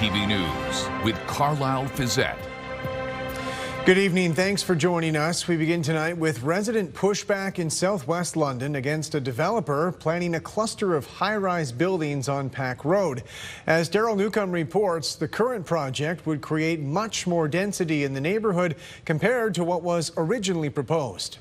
CTV News with Carlyle Fiset. Good evening. Thanks for joining us. We begin tonight with resident pushback in southwest London against a developer planning a cluster of high-rise buildings on Pack Road. As Daryl Newcomb reports, the current project would create much more density in the neighborhood compared to what was originally proposed.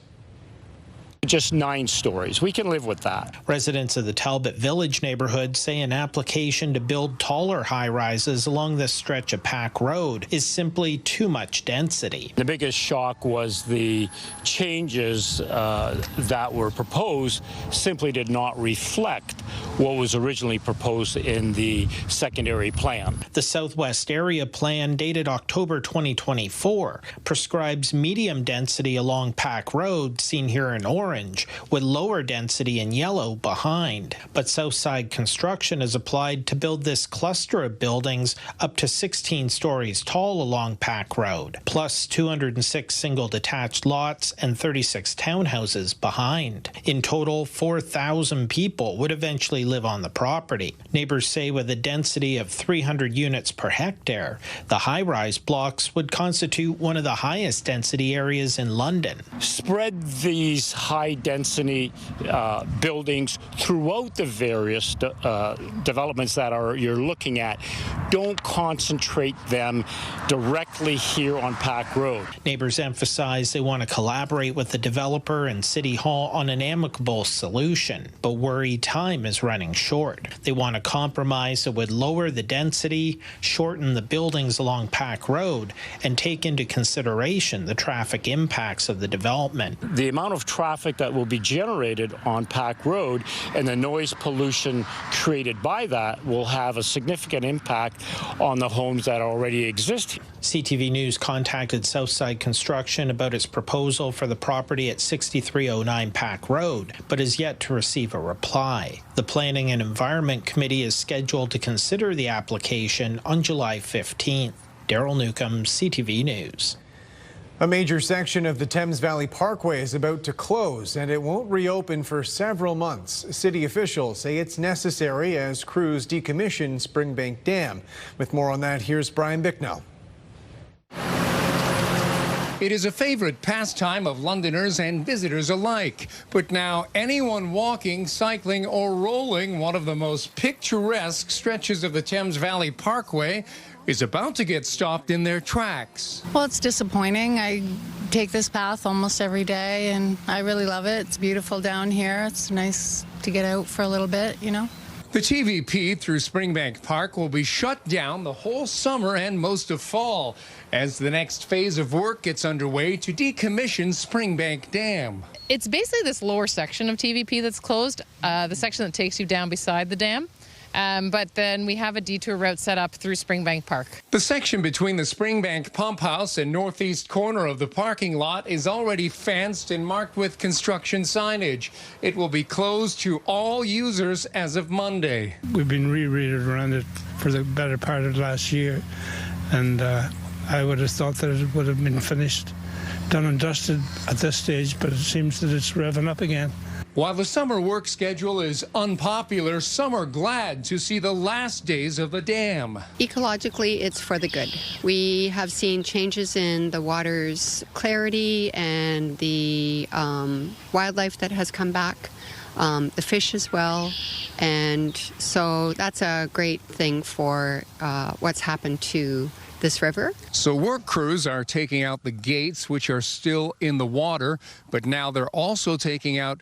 Just 9 stories. We can live with that. Residents of the Talbot Village neighborhood say an application to build taller high-rises along this stretch of Pack Road is simply too much density. The biggest shock was the changes that were proposed simply did not reflect what was originally proposed in the secondary plan. The Southwest Area Plan, dated October 2024, prescribes medium density along Pack Road, seen here in orange, with lower density in yellow behind. But Southside Construction has applied to build this cluster of buildings up to 16 stories tall along Pack Road, plus 206 single detached lots and 36 townhouses behind. In total, 4,000 people would eventually live on the property. Neighbors say with a density of 300 units per hectare, the high-rise blocks would constitute one of the highest density areas in London. Spread these high-density buildings throughout the various developments that you're looking at. Don't concentrate them directly here on Pack Road. Neighbors emphasize they want to collaborate with the developer and City Hall on an amicable solution, but worry time is running short. They want a compromise that would lower the density, shorten the buildings along Pack Road, and take into consideration the traffic impacts of the development. The amount of traffic that will be generated on Pack Road and the noise pollution created by that will have a significant impact on the homes that already exist. CTV News contacted Southside Construction about its proposal for the property at 6309 Pack Road, but has yet to receive a reply. The Planning and Environment Committee is scheduled to consider the application on July 15th. Daryl Newcomb, CTV News. A major section of the Thames Valley Parkway is about to close, and it won't reopen for several months. City officials say it's necessary as crews decommission Springbank Dam. With more on that, here's Brian Bicknell. It is a favorite pastime of Londoners and visitors alike. But now anyone walking, cycling or rolling one of the most picturesque stretches of the Thames Valley Parkway is about to get stopped in their tracks. Well, it's disappointing. I take this path almost every day and I really love it. It's beautiful down here. It's nice to get out for a little bit, you know. The TVP through Springbank Park will be shut down the whole summer and most of fall as the next phase of work gets underway to decommission Springbank Dam. It's basically this lower section of TVP that's closed, the section that takes you down beside the dam. But then we have a detour route set up through Springbank Park. The section between the Springbank Pump House and northeast corner of the parking lot is already fenced and marked with construction signage. It will be closed to all users as of Monday. We've been rerouted around it for the better part of last year, and I would have thought that it would have been finished, done and dusted at this stage, but it seems that it's revving up again. While the summer work schedule is unpopular, some are glad to see the last days of the dam. Ecologically, it's for the good. We have seen changes in the water's clarity and the wildlife that has come back, the fish as well. And so that's a great thing for what's happened to this river. So work crews are taking out the gates, which are still in the water, but now they're also taking out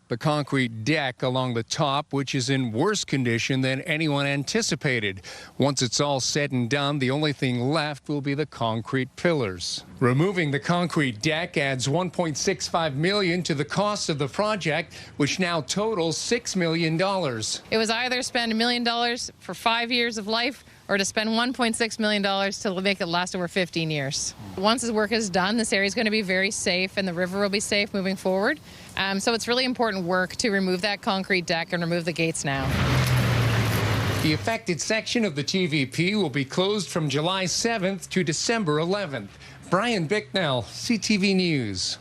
the concrete deck along the top, which is in worse condition than anyone anticipated. Once it's all said and done, the only thing left will be the concrete pillars. Removing the concrete deck adds $1.65 million to the cost of the project, which now totals $6 million. It was either spend $1 million for 5 years of life or to spend $1.6 million to make it last over 15 years. Once this work is done, this area is going to be very safe and the river will be safe moving forward. So it's really important work to remove that concrete deck and remove the gates now. The affected section of the TVP will be closed from July 7th to December 11th. Brian Bicknell, CTV News.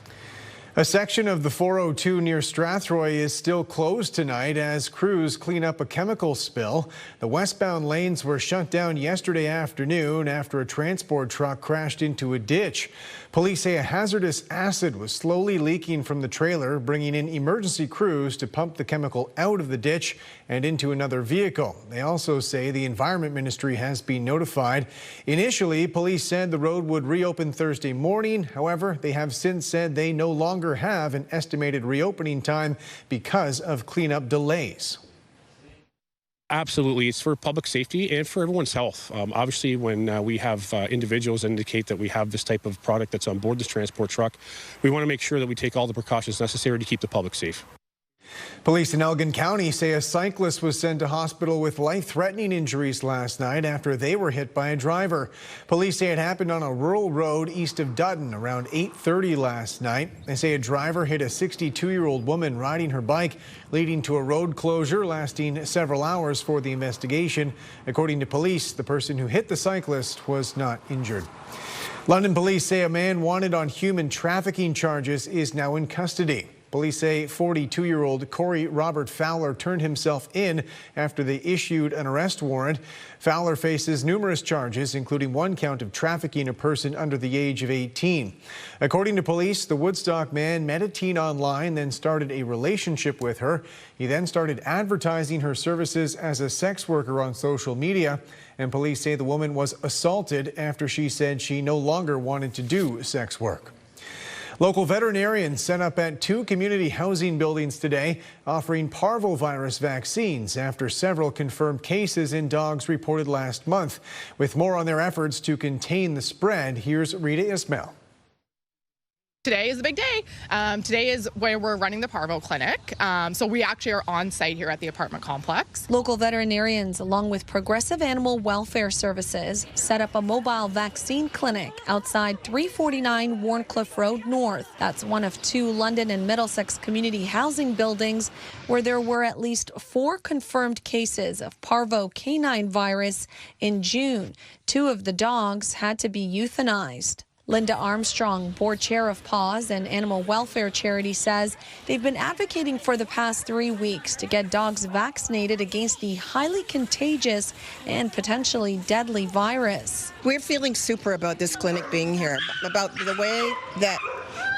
A section of the 402 near Strathroy is still closed tonight as crews clean up a chemical spill. The westbound lanes were shut down yesterday afternoon after a transport truck crashed into a ditch. Police say a hazardous acid was slowly leaking from the trailer, bringing in emergency crews to pump the chemical out of the ditch and into another vehicle. They also say the Environment Ministry has been notified. Initially, police said the road would reopen Thursday morning. However, they have since said they no longer have an estimated reopening time because of cleanup delays. Absolutely. It's for public safety and for everyone's health. Obviously, when we have individuals indicate that we have this type of product that's on board this transport truck, we want to make sure that we take all the precautions necessary to keep the public safe. Police in Elgin County say a cyclist was sent to hospital with life-threatening injuries last night after they were hit by a driver. Police say it happened on a rural road east of Dutton around 8:30 last night. They say a driver hit a 62-year-old woman riding her bike, leading to a road closure lasting several hours for the investigation. According to police, the person who hit the cyclist was not injured. London police say a man wanted on human trafficking charges is now in custody. Police say 42-year-old Corey Robert Fowler turned himself in after they issued an arrest warrant. Fowler faces numerous charges, including one count of trafficking a person under the age of 18. According to police, the Woodstock man met a teen online, then started a relationship with her. He then started advertising her services as a sex worker on social media. And police say the woman was assaulted after she said she no longer wanted to do sex work. Local veterinarians set up at 2 community housing buildings today, offering Parvo virus vaccines after several confirmed cases in dogs reported last month. With more on their efforts to contain the spread, here's Rita Ismail. Today is a big day. Today is where we're running the Parvo clinic. So we actually are on site here at the apartment complex. Local veterinarians, along with Progressive Animal Welfare Services, set up a mobile vaccine clinic outside 349 Warncliffe Road North. That's one of 2 London and Middlesex community housing buildings where there were at least 4 confirmed cases of Parvo canine virus in June. 2 of the dogs had to be euthanized. Linda Armstrong, board chair of PAWS and animal welfare charity, says they've been advocating for the past 3 weeks to get dogs vaccinated against the highly contagious and potentially deadly virus. We're feeling super about this clinic being here, about the way that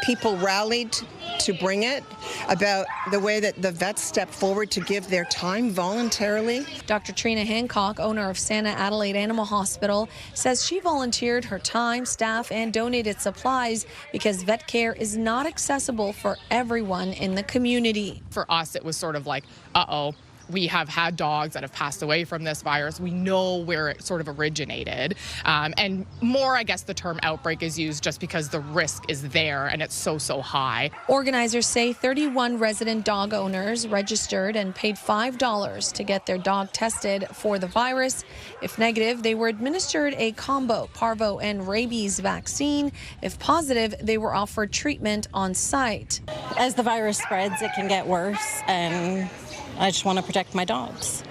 people rallied to bring it, about the way that the vets stepped forward to give their time voluntarily. Dr. Trina Hancock, owner of Santa Adelaide Animal Hospital, says she volunteered her time, staff, and donated supplies because vet care is not accessible for everyone in the community. For us, it was sort of like, uh-oh. We have had dogs that have passed away from this virus. We know where it sort of originated. And more, I guess the term outbreak is used just because the risk is there and it's so high. Organizers say 31 resident dog owners registered and paid $5 to get their dog tested for the virus. If negative, they were administered a combo Parvo and rabies vaccine. If positive, they were offered treatment on site. As the virus spreads, it can get worse, and I just want to protect my dogs.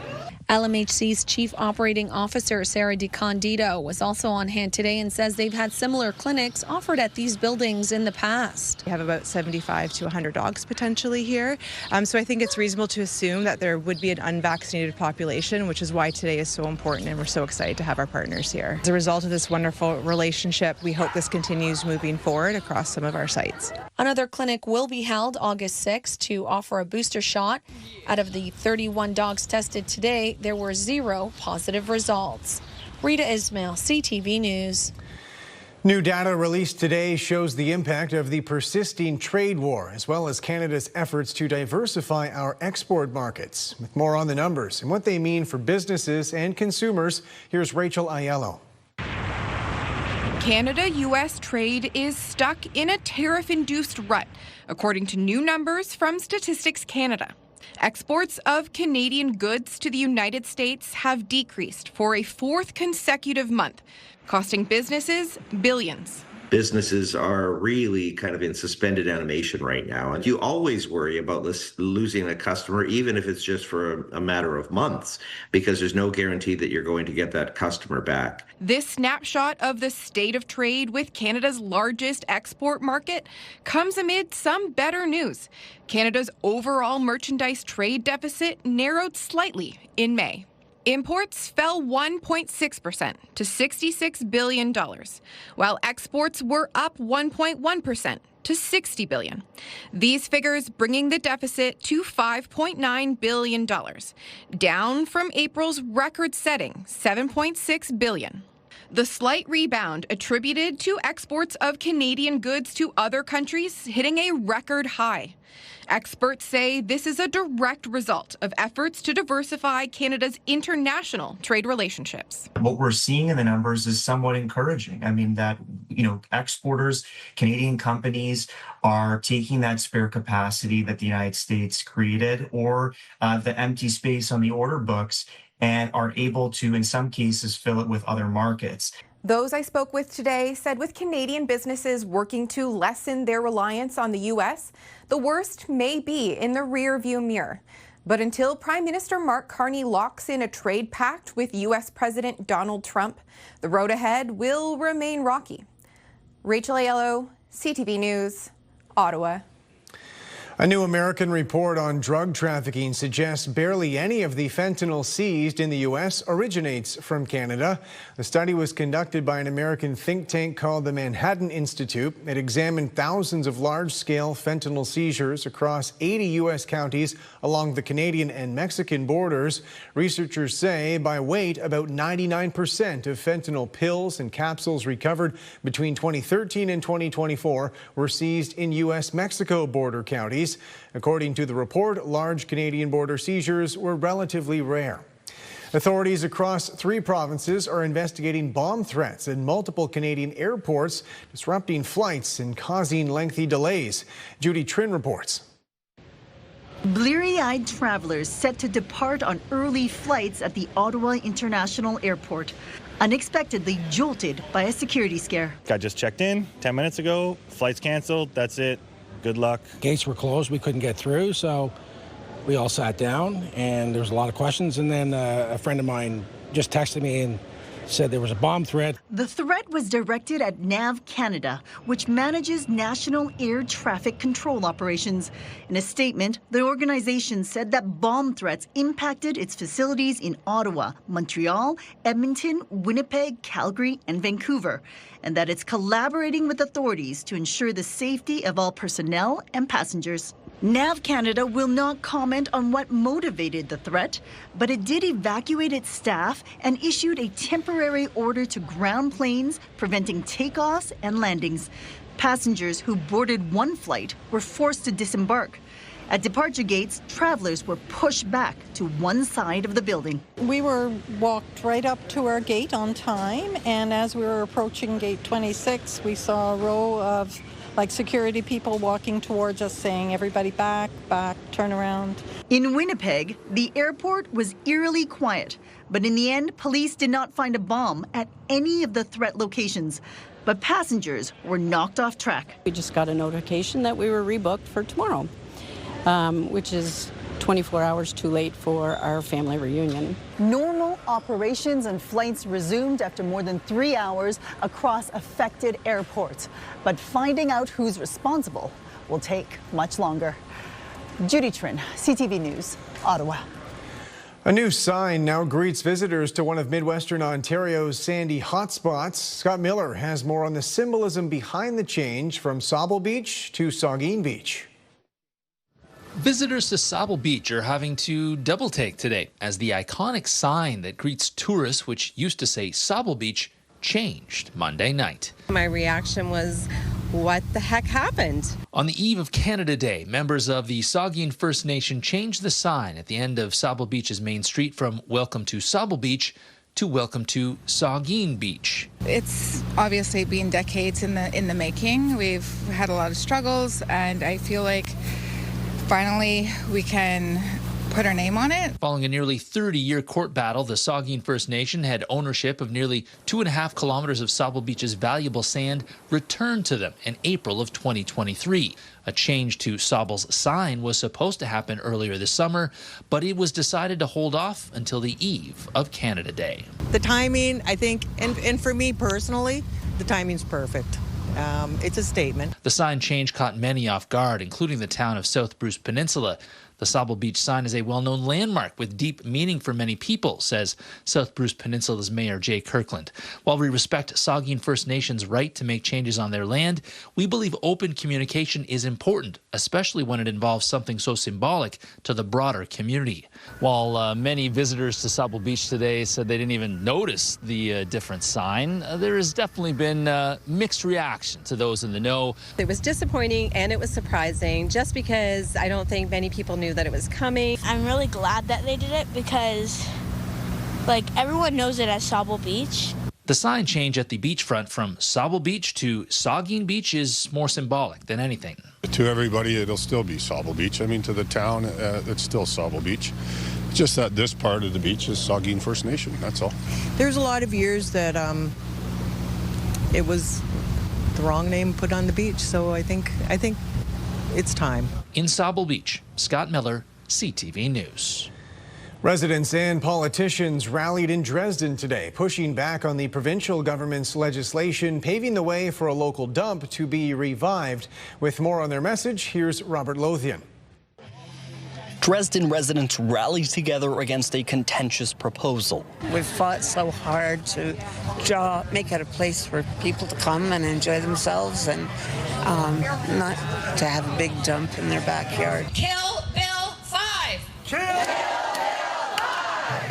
LMHC's Chief Operating Officer Sarah DiCandido was also on hand today and says they've had similar clinics offered at these buildings in the past. We have about 75 to 100 dogs potentially here, so I think it's reasonable to assume that there would be an unvaccinated population, which is why today is so important and we're so excited to have our partners here. As a result of this wonderful relationship, we hope this continues moving forward across some of our sites. Another clinic will be held August 6th to offer a booster shot. Out of the 31 dogs tested today, there were 0 positive results. Rita Ismail, CTV News. New data released today shows the impact of the persisting trade war, as well as Canada's efforts to diversify our export markets. With more on the numbers and what they mean for businesses and consumers, here's Rachel Aiello. Canada-U.S. trade is stuck in a tariff-induced rut, according to new numbers from Statistics Canada. Exports of Canadian goods to the United States have decreased for a 4th consecutive month, costing businesses billions. businesses are really kind of in suspended animation right now. And you always worry about losing a customer, even if it's just for a matter of months, because there's no guarantee that you're going to get that customer back. This snapshot of the state of trade with Canada's largest export market comes amid some better news. Canada's overall merchandise trade deficit narrowed slightly in May. Imports fell 1.6% to $66 billion, while exports were up 1.1% to $60 billion. These figures bringing the deficit to $5.9 billion, down from April's record-setting $7.6 billion. The slight rebound attributed to exports of Canadian goods to other countries hitting a record high. Experts say this is a direct result of efforts to diversify Canada's international trade relationships. What we're seeing in the numbers is somewhat encouraging. I mean, that, exporters, Canadian companies are taking that spare capacity that the United States created or the empty space on the order books and are able to, in some cases, fill it with other markets. Those I spoke with today said with Canadian businesses working to lessen their reliance on the U.S., the worst may be in the rearview mirror. But until Prime Minister Mark Carney locks in a trade pact with U.S. President Donald Trump, the road ahead will remain rocky. Rachel Aiello, CTV News, Ottawa. A new American report on drug trafficking suggests barely any of the fentanyl seized in the U.S. originates from Canada. The study was conducted by an American think tank called the Manhattan Institute. It examined thousands of large-scale fentanyl seizures across 80 U.S. counties along the Canadian and Mexican borders. Researchers say by weight, about 99% of fentanyl pills and capsules recovered between 2013 and 2024 were seized in U.S.-Mexico border counties. According to the report, large Canadian border seizures were relatively rare. Authorities across 3 provinces are investigating bomb threats in multiple Canadian airports, disrupting flights and causing lengthy delays. Judy Trin reports. Bleary-eyed travelers set to depart on early flights at the Ottawa International Airport, unexpectedly jolted by a security scare. I just checked in 10 minutes ago, flight's canceled, that's it. Good luck. Gates were closed, we couldn't get through, so we all sat down and there was a lot of questions, and then a friend of mine just texted me and said there was a bomb threat. The threat was directed at NAV Canada, which manages national air traffic control operations. In a statement, the organization said that bomb threats impacted its facilities in Ottawa, Montreal, Edmonton, Winnipeg, Calgary, and Vancouver, and that it's collaborating with authorities to ensure the safety of all personnel and passengers. NAV Canada will not comment on what motivated the threat, but it did evacuate its staff and issued a temporary order to ground planes, preventing takeoffs and landings. Passengers who boarded one flight were forced to disembark. At departure gates, travelers were pushed back to one side of the building. We were walked right up to our gate on time, and as we were approaching gate 26, we saw a row of security people walking towards us saying, everybody back, turn around. In Winnipeg, the airport was eerily quiet, but in the end, police did not find a bomb at any of the threat locations. But passengers were knocked off track. We just got a notification that we were rebooked for tomorrow, which is 24 hours too late for our family reunion. Normal operations and flights resumed after more than 3 hours across affected airports. But finding out who's responsible will take much longer. Judy Trin, CTV News, Ottawa. A new sign now greets visitors to one of Midwestern Ontario's sandy hotspots. Scott Miller has more on the symbolism behind the change from Sabul Beach to Saugeen Beach. Visitors to Sabul Beach are having to double take today as the iconic sign that greets tourists, which used to say Sabul Beach, changed Monday night. My reaction was, what the heck happened? On the eve of Canada Day, members of the Saugeen First Nation changed the sign at the end of Sabul Beach's main street from Welcome to Sabul Beach to Welcome to Saugeen Beach. It's obviously been decades in the making. We've had a lot of struggles, and I feel like finally we can put our name on it. Following a nearly 30-year court battle, the Saugeen First Nation had ownership of nearly 2.5 kilometers of Sabul Beach's valuable sand returned to them in April of 2023. A change to Sabul's sign was supposed to happen earlier this summer, but it was decided to hold off until the eve of Canada Day. The timing, I think, and for me personally, the timing's perfect. It's a statement. The sign change caught many off guard, including the town of South Bruce Peninsula. The Sabul Beach sign is a well-known landmark with deep meaning for many people, says South Bruce Peninsula's Mayor Jay Kirkland. While we respect Saugeen First Nations' right to make changes on their land, we believe open communication is important, especially when it involves something so symbolic to the broader community. While many visitors to Sabul Beach today said they didn't even notice the different sign, there has definitely been mixed reaction to those in the know. It was disappointing and it was surprising just because I don't think many people knew that it was coming. I'm really glad that they did it because, everyone knows it as Sabul Beach. The sign change at the beachfront from Sabul Beach to Saugeen Beach is more symbolic than anything. To everybody, it'll still be Sabul Beach. I mean, to the town, it's still Sabul Beach. It's just that this part of the beach is Saugeen First Nation, that's all. There's a lot of years that it was the wrong name put on the beach, so I think it's time. In Sabul Beach, Scott Miller, CTV News. Residents and politicians rallied in Dresden today, pushing back on the provincial government's legislation, paving the way for a local dump to be revived. With more on their message, here's Robert Lothian. Dresden residents rallied together against a contentious proposal. We've fought so hard to make it a place for people to come and enjoy themselves and not to have a big dump in their backyard. Kill Bill 5! Kill!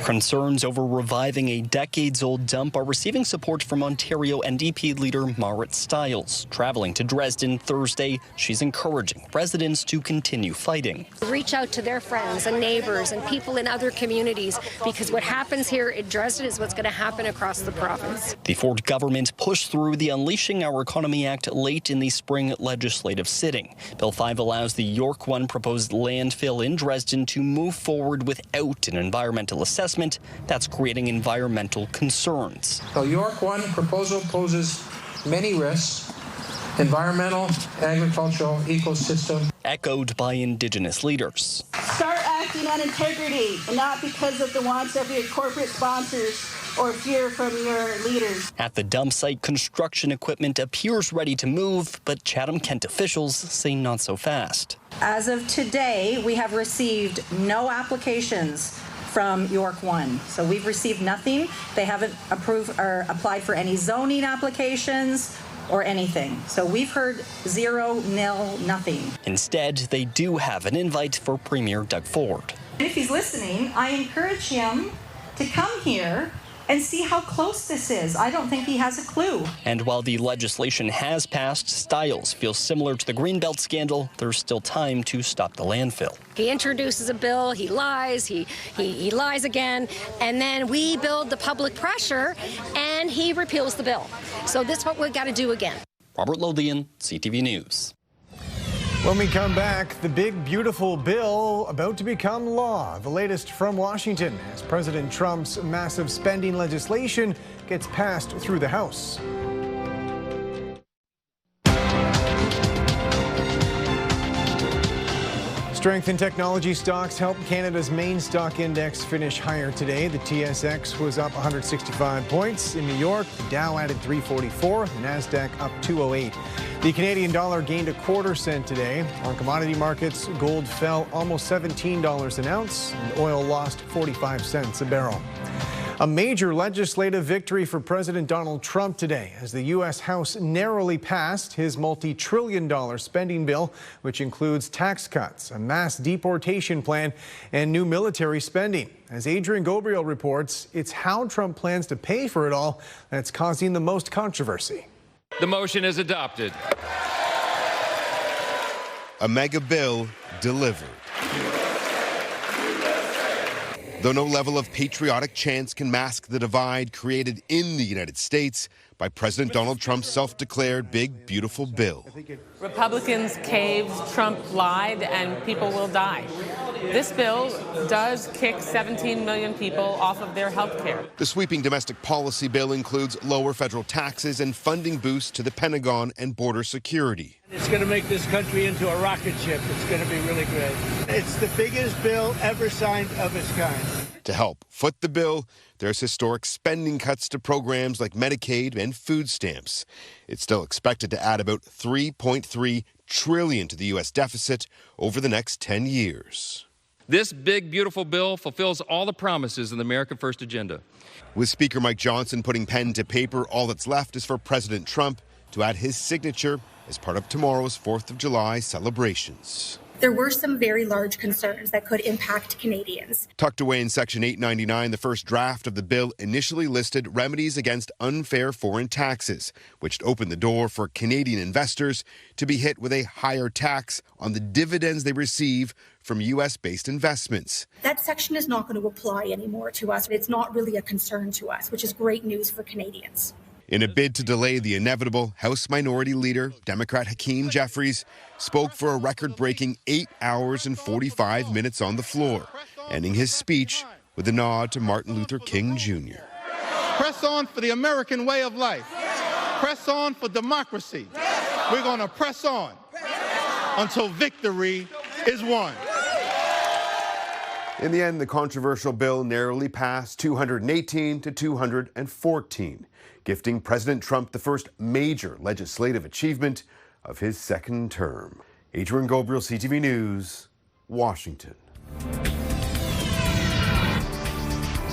Concerns over reviving a decades-old dump are receiving support from Ontario NDP leader Marit Stiles. Traveling to Dresden Thursday, she's encouraging residents to continue fighting. Reach out to their friends and neighbors and people in other communities, because what happens here in Dresden is what's going to happen across the province. The Ford government pushed through the Unleashing Our Economy Act late in the spring legislative sitting. Bill 5 allows the York 1 proposed landfill in Dresden to move forward without an environmental assessment that's creating environmental concerns. The York 1 proposal poses many risks: environmental, agricultural, ecosystem. Echoed by Indigenous leaders. Start acting on integrity, and not because of the wants of your corporate sponsors or fear from your leaders. At the dump site, construction equipment appears ready to move, but Chatham-Kent officials say not so fast. As of today, we have received no applications from York 1. So we've received nothing. They haven't approved or applied for any zoning applications or anything. So we've heard 0, nil, nothing. Instead, they do have an invite for Premier Doug Ford. If he's listening, I encourage him to come here and see how close this is. I don't think he has a clue. And while the legislation has passed, Stiles feels similar to the Greenbelt scandal. There's still time to stop the landfill. He introduces a bill, he lies, he lies again, and then we build the public pressure and he repeals the bill. So this is what we've got to do again. Robert Lothian, CTV News. When we come back, the big, beautiful bill about to become law. The latest from Washington as President Trump's massive spending legislation gets passed through the House. Strength in technology stocks helped Canada's main stock index finish higher today. The TSX was up 165 points. In New York, the Dow added 344, the NASDAQ up 208. The Canadian dollar gained a quarter cent today. On commodity markets, gold fell almost $17 an ounce, and oil lost 45 cents a barrel. A major legislative victory for President Donald Trump today as the U.S. House narrowly passed his multi-trillion-dollar spending bill, which includes tax cuts, a mass deportation plan, and new military spending. As Adrian Gabriel reports, it's how Trump plans to pay for it all that's causing the most controversy. The motion is adopted. A mega bill delivered. Though no level of patriotic chants can mask the divide created in the United States by President Donald Trump's self-declared big, beautiful bill. Republicans caved, Trump lied, and people will die. This bill does kick 17 million people off of their health care. The sweeping domestic policy bill includes lower federal taxes and funding boosts to the Pentagon and border security. It's going to make this country into a rocket ship. It's going to be really great. It's the biggest bill ever signed of its kind. To help foot the bill, there's historic spending cuts to programs like Medicaid and food stamps. It's still expected to add about $3.3 trillion to the U.S. deficit over the next 10 years. This big, beautiful bill fulfills all the promises in the America First agenda. With Speaker Mike Johnson putting pen to paper, all that's left is for President Trump to add his signature as part of tomorrow's 4th of July celebrations. There were some very large concerns that could impact Canadians. Tucked away in Section 899, the first draft of the bill initially listed remedies against unfair foreign taxes, which opened the door for Canadian investors to be hit with a higher tax on the dividends they receive from U.S.-based investments. That section is not going to apply anymore to us. It's not really a concern to us, which is great news for Canadians. In a bid to delay the inevitable, House Minority Leader, Democrat Hakeem Jeffries, spoke for a record-breaking 8 hours and 45 minutes on the floor, ending his speech with a nod to Martin Luther King Jr. Press on for the American way of life. Press on for democracy. We're going to press on until victory is won. In the end, the controversial bill narrowly passed 218 to 214. Gifting President Trump the first major legislative achievement of his second term. Adrian Gobriel, CTV News, Washington.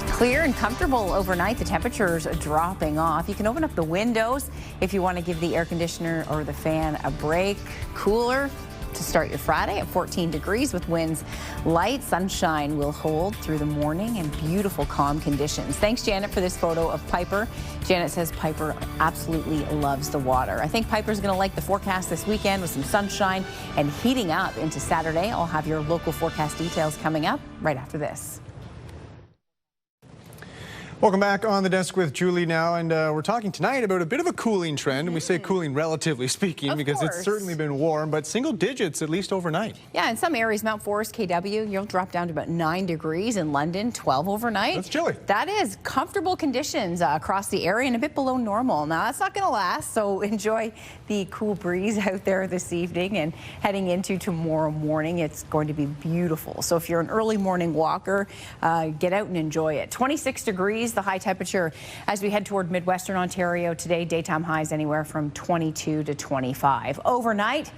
Clear and comfortable overnight. The temperatures are dropping off. You can open up the windows if you want to give the air conditioner or the fan a break. Cooler to start your Friday at 14 degrees with winds light. Sunshine will hold through the morning and beautiful calm conditions. Thanks, Janet, for this photo of Piper. Janet says Piper absolutely loves the water. I think Piper's going to like the forecast this weekend with some sunshine and heating up into Saturday. I'll have your local forecast details coming up right after this. Welcome back on the desk with Julie now, and we're talking tonight about a bit of a cooling trend, and we say cooling relatively speaking because it's certainly been warm, but single digits at least overnight. Yeah, in some areas, Mount Forest, KW, you'll drop down to about 9 degrees. In London, 12 overnight. That's chilly. That is comfortable conditions across the area and a bit below normal. Now, that's not going to last, so enjoy the cool breeze out there this evening, and heading into tomorrow morning, it's going to be beautiful. So if you're an early morning walker, get out and enjoy it. 26 degrees. The high temperature as we head toward Midwestern Ontario today. Daytime highs anywhere from 22 to 25. Overnight,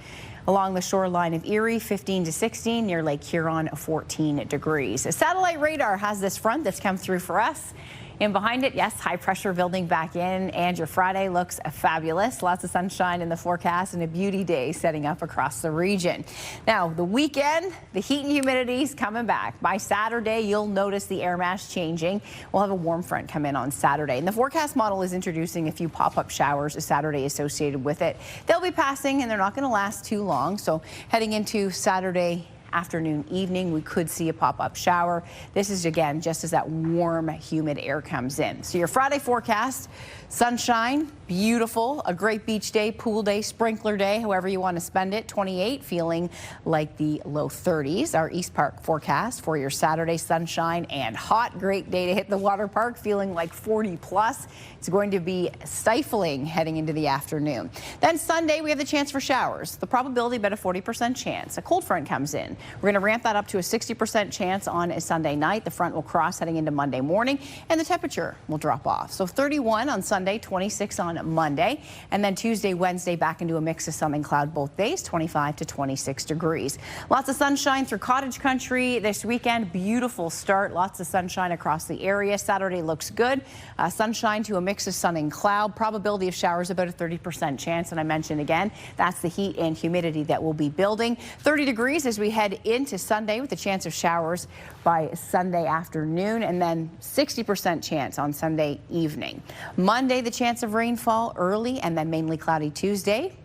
along the shoreline of Erie, 15 to 16. Near Lake Huron, 14 degrees. A satellite radar has this front that's come through for us. And behind it, yes, high pressure building back in, and your Friday looks fabulous. Lots of sunshine in the forecast and a beauty day setting up across the region. Now, the weekend, the heat and humidity is coming back. By Saturday, you'll notice the air mass changing. We'll have a warm front come in on Saturday. And the forecast model is introducing a few pop-up showers a Saturday associated with it. They'll be passing, and they're not going to last too long. So heading into Saturday afternoon, evening, we could see a pop-up shower. This is, again, just as that warm, humid air comes in. So your Friday forecast, sunshine, beautiful, a great beach day, pool day, sprinkler day, however you want to spend it. 28, feeling like the low 30s. Our East Park forecast for your Saturday, sunshine and hot. Great day to hit the water park, feeling like 40 plus. It's going to be stifling heading into the afternoon. Then Sunday, we have the chance for showers. The probability about a 40% chance. A cold front comes in. We're going to ramp that up to a 60% chance on a Sunday night. The front will cross heading into Monday morning, and the temperature will drop off. So 31 on Sunday, 26 on Monday, and then Tuesday, Wednesday, back into a mix of sun and cloud both days, 25 to 26 degrees. Lots of sunshine through cottage country this weekend. Beautiful start. Lots of sunshine across the area. Saturday looks good. Sunshine to a mix of sun and cloud. Probability of showers about a 30% chance. And I mentioned again, that's the heat and humidity that will be building. 30 degrees as we head into Sunday with a chance of showers by Sunday afternoon, and then 60% chance on Sunday evening. Monday, the chance of rainfall early and then mainly cloudy Tuesday.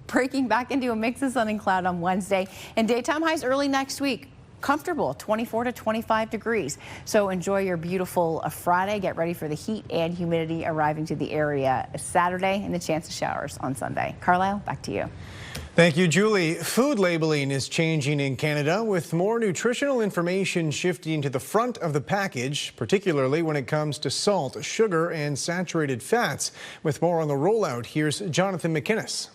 Breaking back into a mix of sun and cloud on Wednesday, and daytime highs early next week. comfortable, 24 to 25 degrees. So enjoy your beautiful Friday. Get ready for the heat and humidity arriving to the area Saturday and the chance of showers on Sunday. Carlyle, back to you. Thank you, Julie. Food labeling is changing in Canada, with more nutritional information shifting to the front of the package, particularly when it comes to salt, sugar, and saturated fats. With more on the rollout, here's Jonathan McInnes.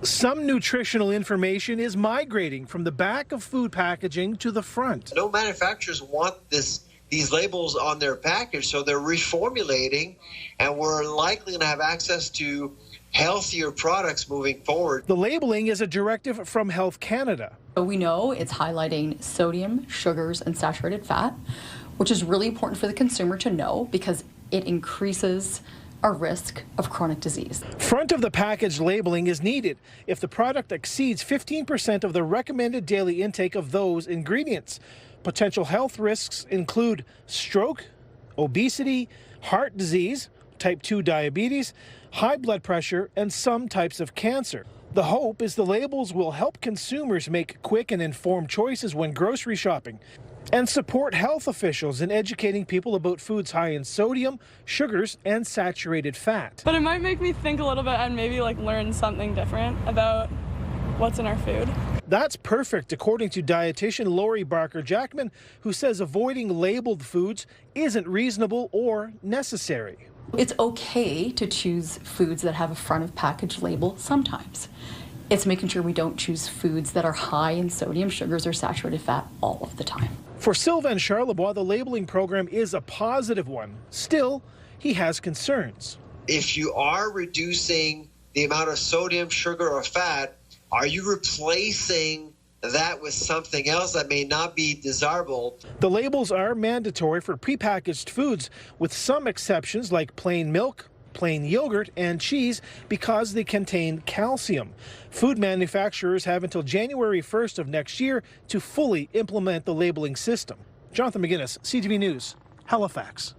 Some nutritional information is migrating from the back of food packaging to the front. No manufacturers want these labels on their package, so they're reformulating, and we're likely going to have access to healthier products moving forward. The labeling is a directive from Health Canada. We know it's highlighting sodium, sugars, and saturated fat, which is really important for the consumer to know because it increases our risk of chronic disease. Front of the package labeling is needed if the product exceeds 15% of the recommended daily intake of those ingredients. Potential health risks include stroke, obesity, heart disease, type 2 diabetes, high blood pressure, and some types of cancer. The hope is the labels will help consumers make quick and informed choices when grocery shopping and support health officials in educating people about foods high in sodium, sugars, and saturated fat. But it might make me think a little bit and maybe learn something different about what's in our food. That's perfect, according to dietitian Lori Barker-Jackman, who says avoiding labeled foods isn't reasonable or necessary. It's okay to choose foods that have a front of package label sometimes. It's making sure we don't choose foods that are high in sodium, sugars, or saturated fat all of the time. For Sylvain Charlebois, the labeling program is a positive one. Still, he has concerns. If you are reducing the amount of sodium, sugar, or fat, are you replacing that with something else that may not be desirable? The labels are mandatory for prepackaged foods, with some exceptions like plain milk, plain yogurt, and cheese because they contain calcium. Food manufacturers have until January 1st of next year to fully implement the labeling system. Jonathan McGinnis, CTV News, Halifax.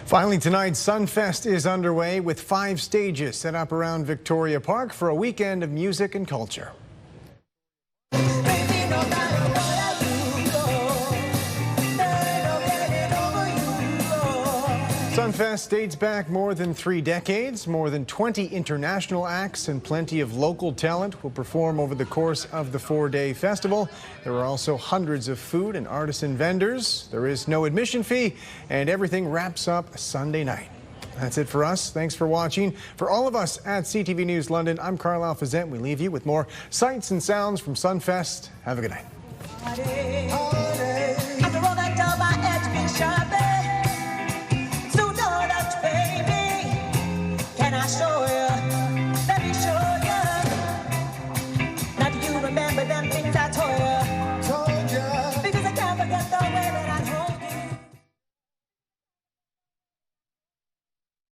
Finally tonight, Sunfest is underway with 5 stages set up around Victoria Park for a weekend of music and culture. Sunfest dates back more than 3 decades. More than 20 international acts and plenty of local talent will perform over the course of the 4-day festival. There are also hundreds of food and artisan vendors. There is no admission fee, and everything wraps up Sunday night. That's it for us. Thanks for watching. For all of us at CTV News London, I'm Carlyle Fiset. We leave you with more sights and sounds from Sunfest. Have a good night.